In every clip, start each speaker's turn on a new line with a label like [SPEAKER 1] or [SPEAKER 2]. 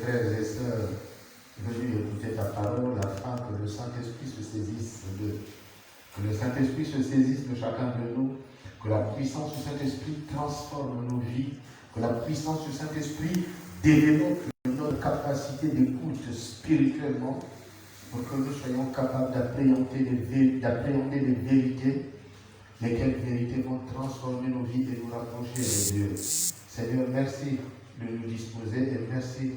[SPEAKER 1] frères et sœurs venus écouter ta parole afin que le Saint-Esprit se saisisse d'eux. Que le Saint-Esprit se saisisse de chacun de nous, que la puissance du Saint-Esprit transforme nos vies, que la puissance du Saint-Esprit développe notre capacité d'écoute spirituellement pour que nous soyons capables d'appréhender les vérités, lesquelles vérités vont transformer nos vies et nous rapprocher de Dieu. Seigneur, merci de nous disposer et merci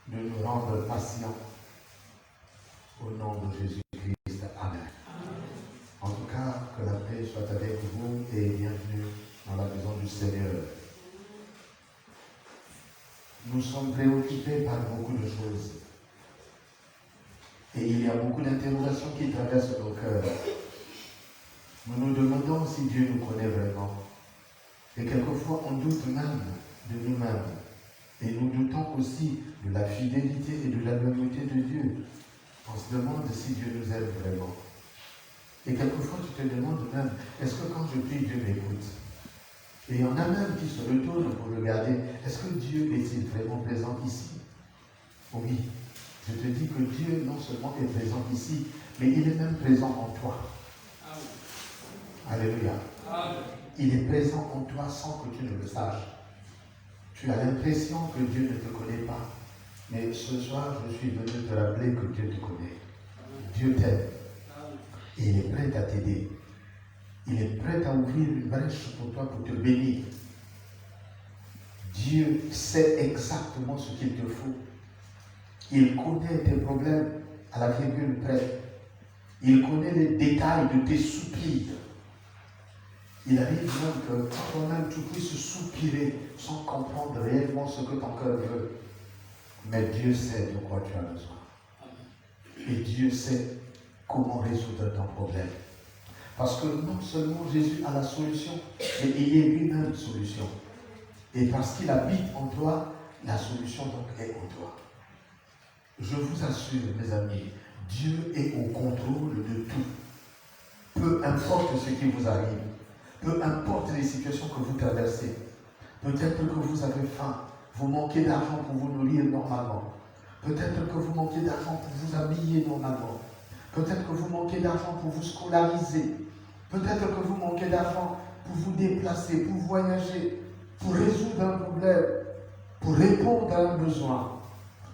[SPEAKER 1] de nous rendre patients. Au nom de Jésus-Christ. Amen. En tout cas, que la paix soit avec vous et bienvenue dans la maison du Seigneur. Nous sommes préoccupés par beaucoup de choses. Et il y a beaucoup d'interrogations qui traversent nos cœurs. Nous nous demandons si Dieu nous connaît vraiment. Et quelquefois, on doute même de nous-mêmes. Et nous doutons aussi de la fidélité et de la loyauté de Dieu. On se demande si Dieu nous aime vraiment. Et quelquefois, tu te demandes même, est-ce que quand je prie, Dieu m'écoute? Et il y en a même qui se retournent pour regarder, est-ce que Dieu est-il vraiment présent ici? Oui, je te dis que Dieu non seulement est présent ici, mais il est même présent en toi. Alléluia. Il est présent en toi sans que tu ne le saches. Tu as l'impression que Dieu ne te connaît pas. Mais ce soir, je suis venu te rappeler que Dieu te connaît. Dieu t'aime. Et il est prêt à t'aider. Il est prêt à ouvrir une brèche pour toi, pour te bénir. Dieu sait exactement ce qu'il te faut. Il connaît tes problèmes à la virgule près. Il connaît les détails de tes soupirs. Il arrive même que toi-même tu puisses soupirer sans comprendre réellement ce que ton cœur veut. Mais Dieu sait de quoi tu as besoin. Et Dieu sait comment résoudre ton problème. Parce que non seulement Jésus a la solution, mais il est lui-même solution. Et parce qu'il habite en toi, la solution donc est en toi. Je vous assure, mes amis, Dieu est au contrôle de tout. Peu importe ce qui vous arrive, peu importe les situations que vous traversez, peut-être que vous avez faim, vous manquez d'argent pour vous nourrir normalement. Peut-être que vous manquez d'argent pour vous habiller normalement. Peut-être que vous manquez d'argent pour vous scolariser. Peut-être que vous manquez d'argent pour vous déplacer, pour voyager, pour résoudre un problème, pour répondre à un besoin.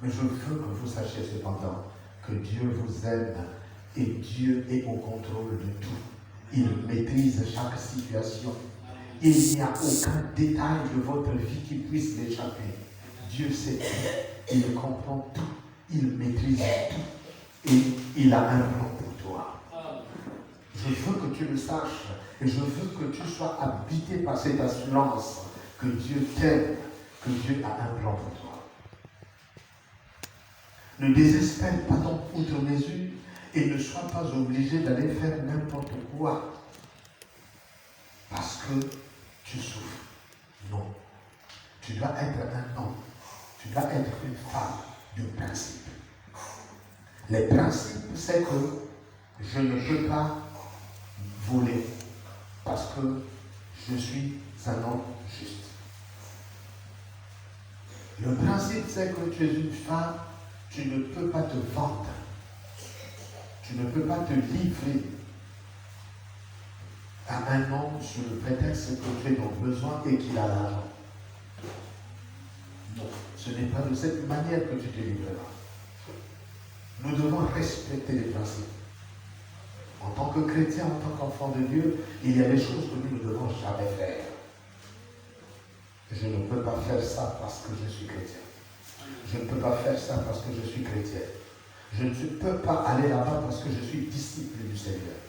[SPEAKER 1] Mais je veux que vous sachiez cependant que Dieu vous aime et Dieu est au contrôle de tout. Il maîtrise chaque situation. Il n'y a aucun détail de votre vie qui puisse l'échapper. Dieu sait tout. Il comprend tout. Il maîtrise tout. Et il a un plan pour toi. Je veux que tu le saches. Et je veux que tu sois habité par cette assurance que Dieu t'aime, que Dieu a un plan pour toi. Ne désespère pas donc outre mesure et ne sois pas obligé d'aller faire n'importe quoi parce que tu souffres. Non. Tu dois être un homme. Tu dois être une femme de principe. Les principes, c'est que je ne peux pas voler parce que je suis un homme juste. Le principe, c'est que tu es une femme, tu ne peux pas te vendre. Tu ne peux pas te livrer à un homme sur le prétexte que tu es dans besoin et qu'il a l'argent. Non, ce n'est pas de cette manière que tu te livreras. Nous devons respecter les principes. En tant que chrétien, en tant qu'enfant de Dieu, il y a des choses que nous ne devons jamais faire. Je ne peux pas faire ça parce que je suis chrétien. Je ne peux pas faire ça parce que je suis chrétien. Je ne peux pas aller là-bas parce que je suis disciple du Seigneur.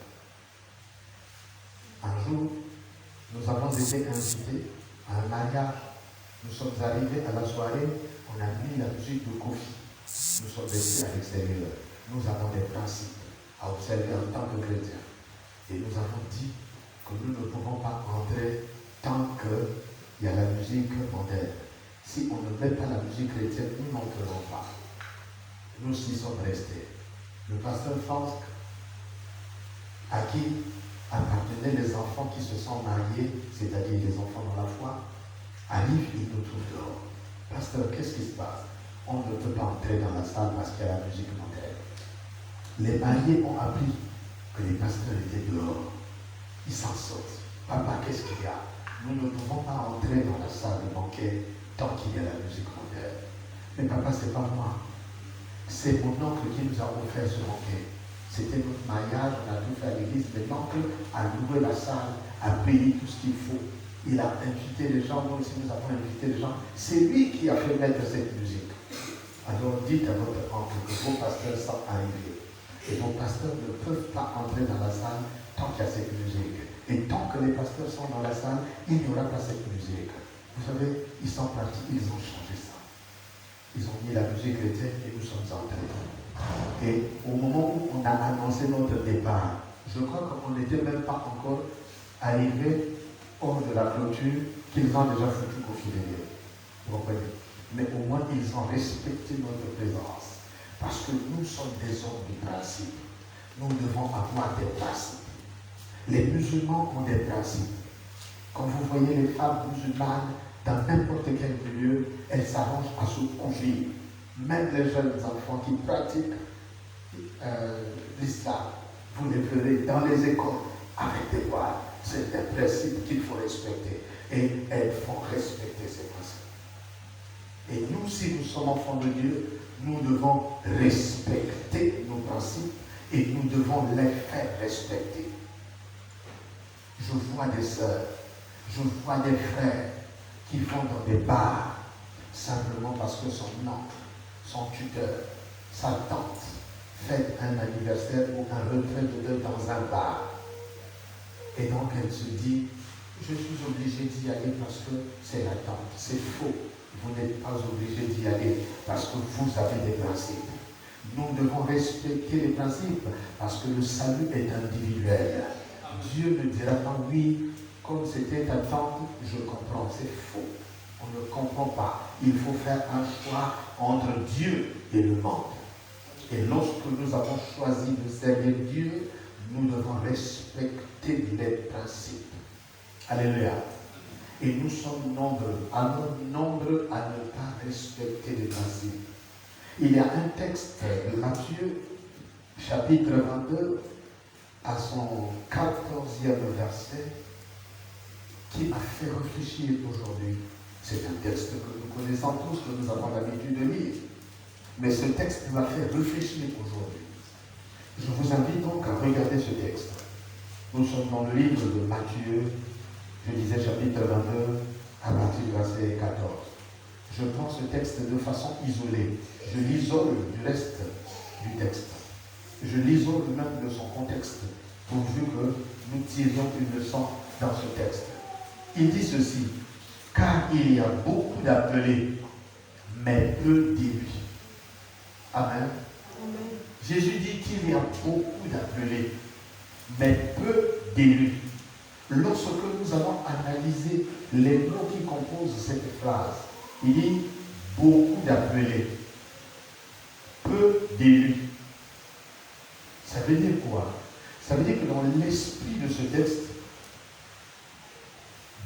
[SPEAKER 1] Un jour, nous avons été invités à un mariage. Nous sommes arrivés à la soirée, on a mis la musique de Kofi. Nous sommes restés à l'extérieur. Nous avons des principes à observer en tant que chrétiens. Et nous avons dit que nous ne pouvons pas entrer tant qu'il y a la musique mondaine. Si on ne met pas la musique chrétienne, nous n'entrerons pas. Nous y sommes restés. Le pasteur Franck, à qui appartenaient les enfants qui se sont mariés, c'est-à-dire les enfants dans la foi, arrive, il nous trouve dehors. Pasteur, qu'est-ce qui se passe? on ne peut pas entrer dans la salle parce qu'il y a la musique moderne. Les mariés ont appris que les pasteurs étaient dehors. Ils s'en sortent. Papa, qu'est-ce qu'il y a? Nous ne pouvons pas entrer dans la salle de banquet tant qu'il y a la musique moderne. Mais papa, c'est pas moi. C'est mon oncle qui nous a offert ce banquet. C'était notre mariage, on a tout fait à l'église, mais l'oncle a loué la salle, a payé tout ce qu'il faut. Il a invité les gens, nous aussi nous avons invité les gens. C'est lui qui a fait mettre cette musique. Alors dites à votre oncle que vos pasteurs sont arrivés. Et vos pasteurs ne peuvent pas entrer dans la salle tant qu'il y a cette musique. Et tant que les pasteurs sont dans la salle, il n'y aura pas cette musique. Vous savez, ils sont partis, ils ont changé ça. Ils ont mis la musique chrétienne et nous sommes entrés. Et au moment où on a annoncé notre départ, je crois qu'on n'était même pas encore arrivé hors de la clôture qu'ils ont déjà foutu au filet. Vous comprenez? Mais au moins ils ont respecté notre présence. Parce que nous sommes des hommes du principe. Nous devons avoir des principes. Les musulmans ont des principes. Quand vous voyez les femmes musulmanes dans n'importe quel milieu, elles s'arrangent à se couvrir. Même les jeunes enfants qui pratiquent l'islam, vous les verrez dans les écoles avec des voiles. C'est un principe qu'il faut respecter. Et elles font respecter ces principes. Et nous, si nous sommes enfants de Dieu, nous devons respecter nos principes et nous devons les faire respecter. Je vois des sœurs, je vois des frères qui vont dans des bars simplement parce que son oncle, son tuteur, sa tante fête un anniversaire ou un retrait de deuil dans un bar. Et donc elle se dit, je suis obligée d'y aller parce que c'est la tante. C'est faux. Vous n'êtes pas obligé d'y aller parce que vous avez des principes. Nous devons respecter les principes parce que le salut est individuel. Dieu ne dira pas oui, comme c'était ta tante, je comprends. C'est faux. On ne comprend pas. Il faut faire un choix entre Dieu et le monde. Et lorsque nous avons choisi de servir Dieu, nous devons respecter les principes. Alléluia. Et nous sommes nombreux, alors nombreux à ne pas respecter les principes. Il y a un texte de Matthieu, chapitre 22, à son 14e verset, qui m'a fait réfléchir aujourd'hui. C'est un texte que nous connaissons tous, que nous avons l'habitude de lire. Mais ce texte m'a fait réfléchir aujourd'hui. Je vous invite donc à regarder ce texte. Nous sommes dans le livre de Matthieu, je disais chapitre 22, à partir du verset 14. Je prends ce texte de façon isolée. Je l'isole du reste du texte. Je l'isole même de son contexte, pourvu que nous tirions une leçon dans ce texte. Il dit ceci, car il y a beaucoup d'appelés, mais peu d'élus. Amen. Amen. Jésus dit qu'il y a beaucoup d'appelés, mais peu d'élus. Lorsque nous avons analysé les mots qui composent cette phrase, il dit beaucoup d'appelés, peu d'élus. Ça veut dire quoi? Ça veut dire que dans l'esprit de ce texte,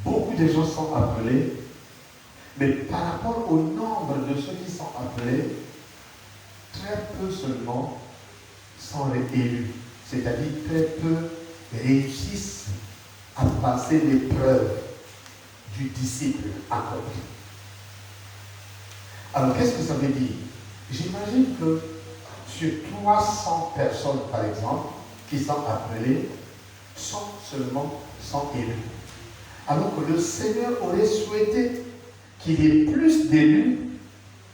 [SPEAKER 1] beaucoup de gens sont appelés, mais par rapport au nombre de ceux qui sont appelés, très peu seulement sont élus. C'est-à-dire très peu réussissent à passer l'épreuve du disciple accompli. Alors qu'est-ce que ça veut dire? J'imagine que sur 300 personnes, par exemple, qui sont appelées, seulement 100 élus. Alors que le Seigneur aurait souhaité qu'il y ait plus d'élus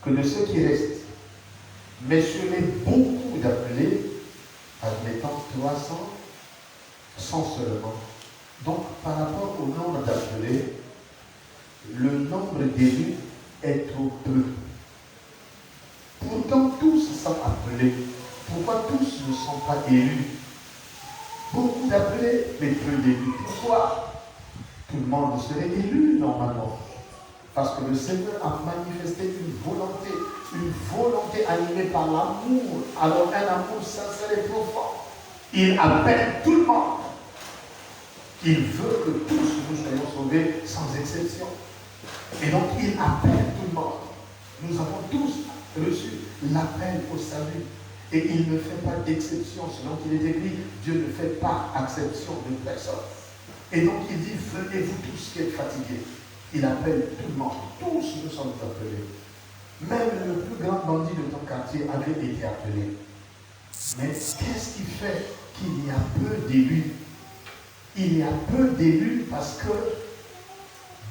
[SPEAKER 1] que de ceux qui restent. Mais sur les beaucoup d'appelés, admettons 300, 100 seulement. Donc, par rapport au nombre d'appelés, le nombre d'élus est trop peu. Pourtant, tous sont appelés. Pourquoi tous ne sont pas élus? Beaucoup d'appelés, mais peu d'élus. Pourquoi? Tout le monde serait élu normalement. Parce que le Seigneur a manifesté une volonté animée par l'amour. Alors un amour sincère et profond. Il appelle tout le monde. Il veut que tous nous soyons sauvés sans exception. Et donc il appelle tout le monde. Nous avons tous reçu l'appel au salut. Et il ne fait pas d'exception, selon qu'il est écrit, Dieu ne fait pas exception de personne. Et donc il dit, venez-vous tous qui êtes fatigués. Il appelle tout le monde, tous nous sommes appelés. Même le plus grand bandit de ton quartier avait été appelé. Mais qu'est-ce qui fait qu'il y a peu d'élus? Il y a peu d'élus parce que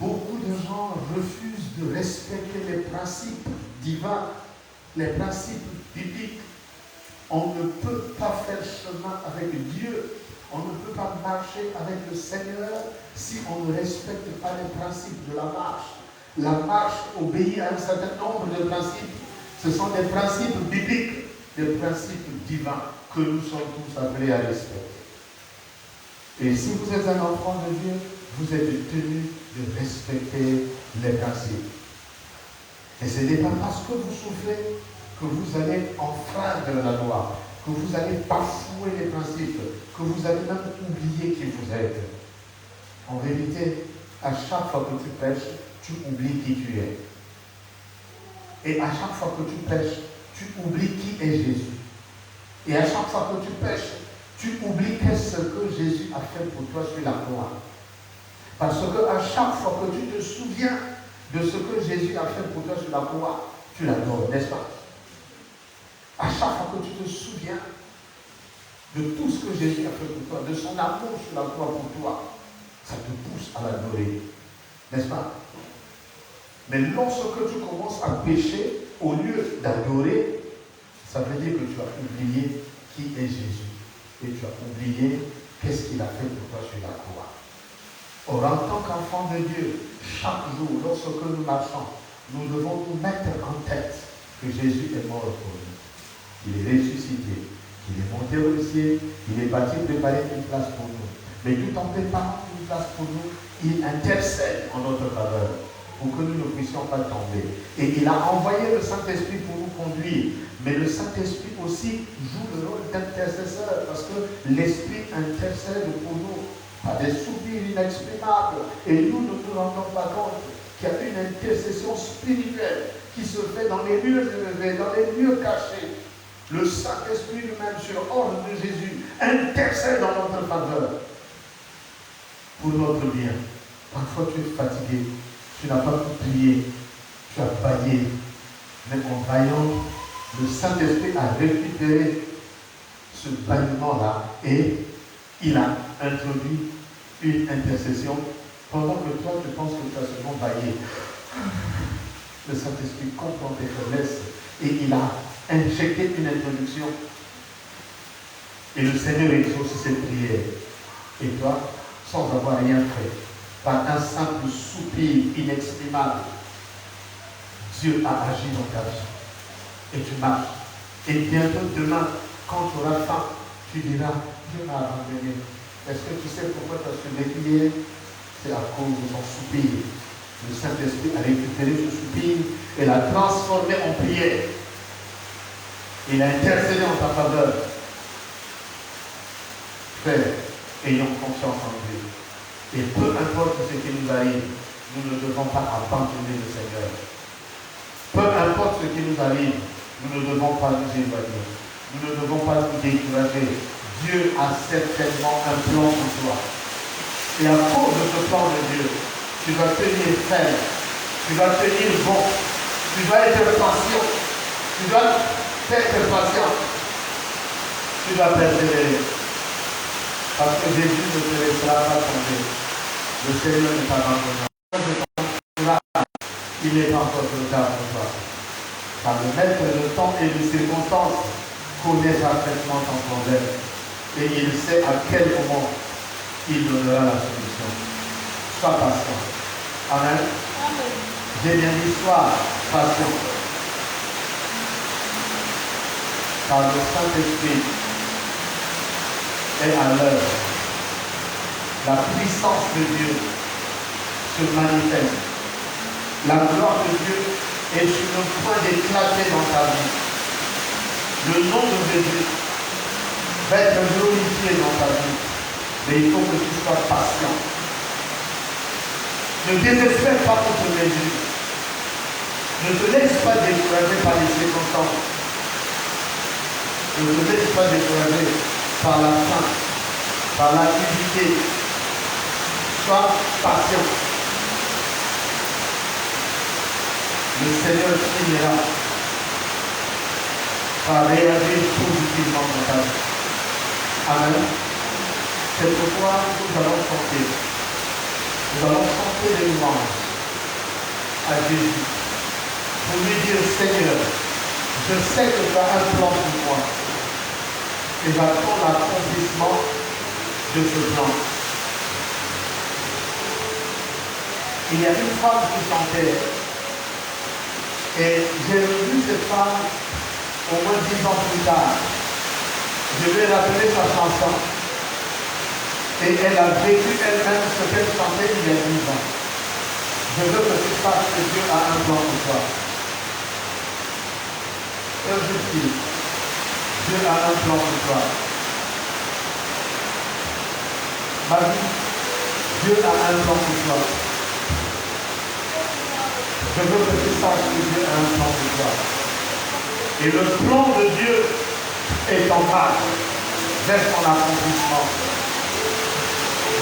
[SPEAKER 1] beaucoup de gens refusent de respecter les principes divins, les principes bibliques. On ne peut pas faire chemin avec Dieu, on ne peut pas marcher avec le Seigneur si on ne respecte pas les principes de la marche. La marche obéit à un certain nombre de principes. Ce sont des principes bibliques, des principes divins que nous sommes tous appelés à respecter. Et si vous êtes un enfant de Dieu, vous êtes tenu de respecter les principes. Et ce n'est pas parce que vous souffrez que vous allez enfreindre la loi, que vous allez bafouer les principes, que vous allez même oublier qui vous êtes. En vérité, à chaque fois que tu prêches, tu oublies qui tu es. Et à chaque fois que tu prêches, tu oublies qui est Jésus. Et à chaque fois que tu prêches, tu oublies qu'est-ce que Jésus a fait pour toi sur la croix. Parce que à chaque fois que tu te souviens de ce que Jésus a fait pour toi sur la croix, tu l'adores, n'est-ce pas? À chaque fois que tu te souviens de tout ce que Jésus a fait pour toi, de son amour sur la croix pour toi, ça te pousse à l'adorer, n'est-ce pas? Mais lorsque tu commences à pécher, au lieu d'adorer, ça veut dire que tu as oublié qui est Jésus. Et tu as oublié qu'est-ce qu'il a fait pour toi sur la croix. Or, en tant qu'enfant de Dieu, chaque jour, lorsque nous marchons, nous devons nous mettre en tête que Jésus est mort pour nous. Il est ressuscité, il est monté au ciel, il est parti préparer une place pour nous. Mais tout en préparant une place pour nous, il intercède en notre faveur pour que nous ne puissions pas tomber. Et il a envoyé le Saint-Esprit pour nous conduire. Mais le Saint-Esprit aussi joue le rôle d'intercesseur parce que l'Esprit intercède pour nous par des soupirs inexprimables. Et nous ne nous rendons pas compte qu'il y a une intercession spirituelle qui se fait dans les lieux élevés, dans les lieux cachés. Le Saint-Esprit lui-même, sur ordre de Jésus, intercède en notre faveur pour notre bien. Parfois tu es fatigué, tu n'as pas pu prier, tu as baillé. Mais en baillant, le Saint-Esprit a récupéré ce bâillement-là et il a introduit une intercession pendant que toi tu penses que tu as seulement baillé. Le Saint-Esprit comprend tes faiblesses et il a injecté une introduction. Et le Seigneur exauce cette prière. Et toi, sans avoir rien fait, par un simple soupir inexprimable, Dieu a agi dans ta vie. Et tu marches. Et bientôt demain, quand tu auras faim, tu diras, Dieu m'a abandonné. Est-ce que tu sais pourquoi tu as survécu hier? C'est à cause de ton soupir. Le Saint-Esprit a récupéré ce soupir et l'a transformé en prière. Il a intercédé en ta faveur. Frère, ayons confiance en Dieu. Et peu importe ce qui nous arrive, nous ne devons pas abandonner le Seigneur. Peu importe ce qui nous arrive, nous ne devons pas nous éloigner. Nous ne devons pas nous décourager. Dieu a certainement un plan pour toi. Et à cause de ce plan de Dieu, tu vas tenir ferme. Tu vas tenir bon. Tu vas être patient. Tu dois être patient. Tu dois persévérer. Parce que Jésus ne te laissera pas tomber. Le Seigneur ne t'abandonnera pas. Il n'est pas encore trop tard pour toi. Car le maître de temps et de circonstances connaît parfaitement ton problème. Et il sait à quel moment il donnera la solution. Sois patient. Amen. Amen. J'ai bien dit, sois patient. Car le Saint-Esprit est à l'œuvre. La puissance de Dieu se manifeste. La gloire de Dieu est sur le point d'éclater dans ta vie. Le nom de Jésus va être glorifié dans ta vie. Mais il faut que tu sois patient. Ne désespère pas contre Jésus. Ne te laisse pas décourager par les circonstances. Ne te laisse pas décourager par la faim, par l'activité. Sois patient. Le Seigneur finira par réagir positivement dans ta vie. Amen. C'est pourquoi nous allons chanter. Nous allons chanter les louanges à Jésus. Pour lui dire, Seigneur, je sais que tu as un plan pour moi. Et j'attends l'accomplissement de ce plan. Il y a une femme qui chantait. Et j'ai revu cette femme au moins 10 ans plus tard. Je vais rappeler sa chanson. Et elle a vécu elle-même ce qu'elle chantait il y a 10 ans. Je veux que tu saches que Dieu a un plan pour toi. Justice. Dieu a un plan pour toi. Ma vie, Dieu a un plan pour toi. Je veux que tu saches que Dieu a un plan pour toi. Et le plan de Dieu est en marche vers son accomplissement.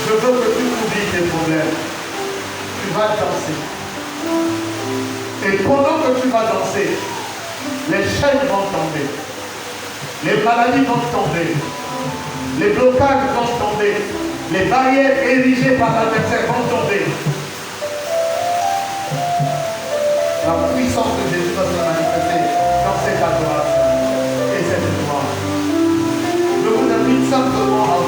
[SPEAKER 1] Je veux que tu oublies tes problèmes. Tu vas danser. Et pendant que tu vas danser, les chaînes vont tomber. Les maladies vont tomber. Les blocages vont tomber. Les barrières érigées par l'adversaire vont tomber. La puissance de Jésus va se manifester dans cette adoration et cette louange. Je vous invite simplement à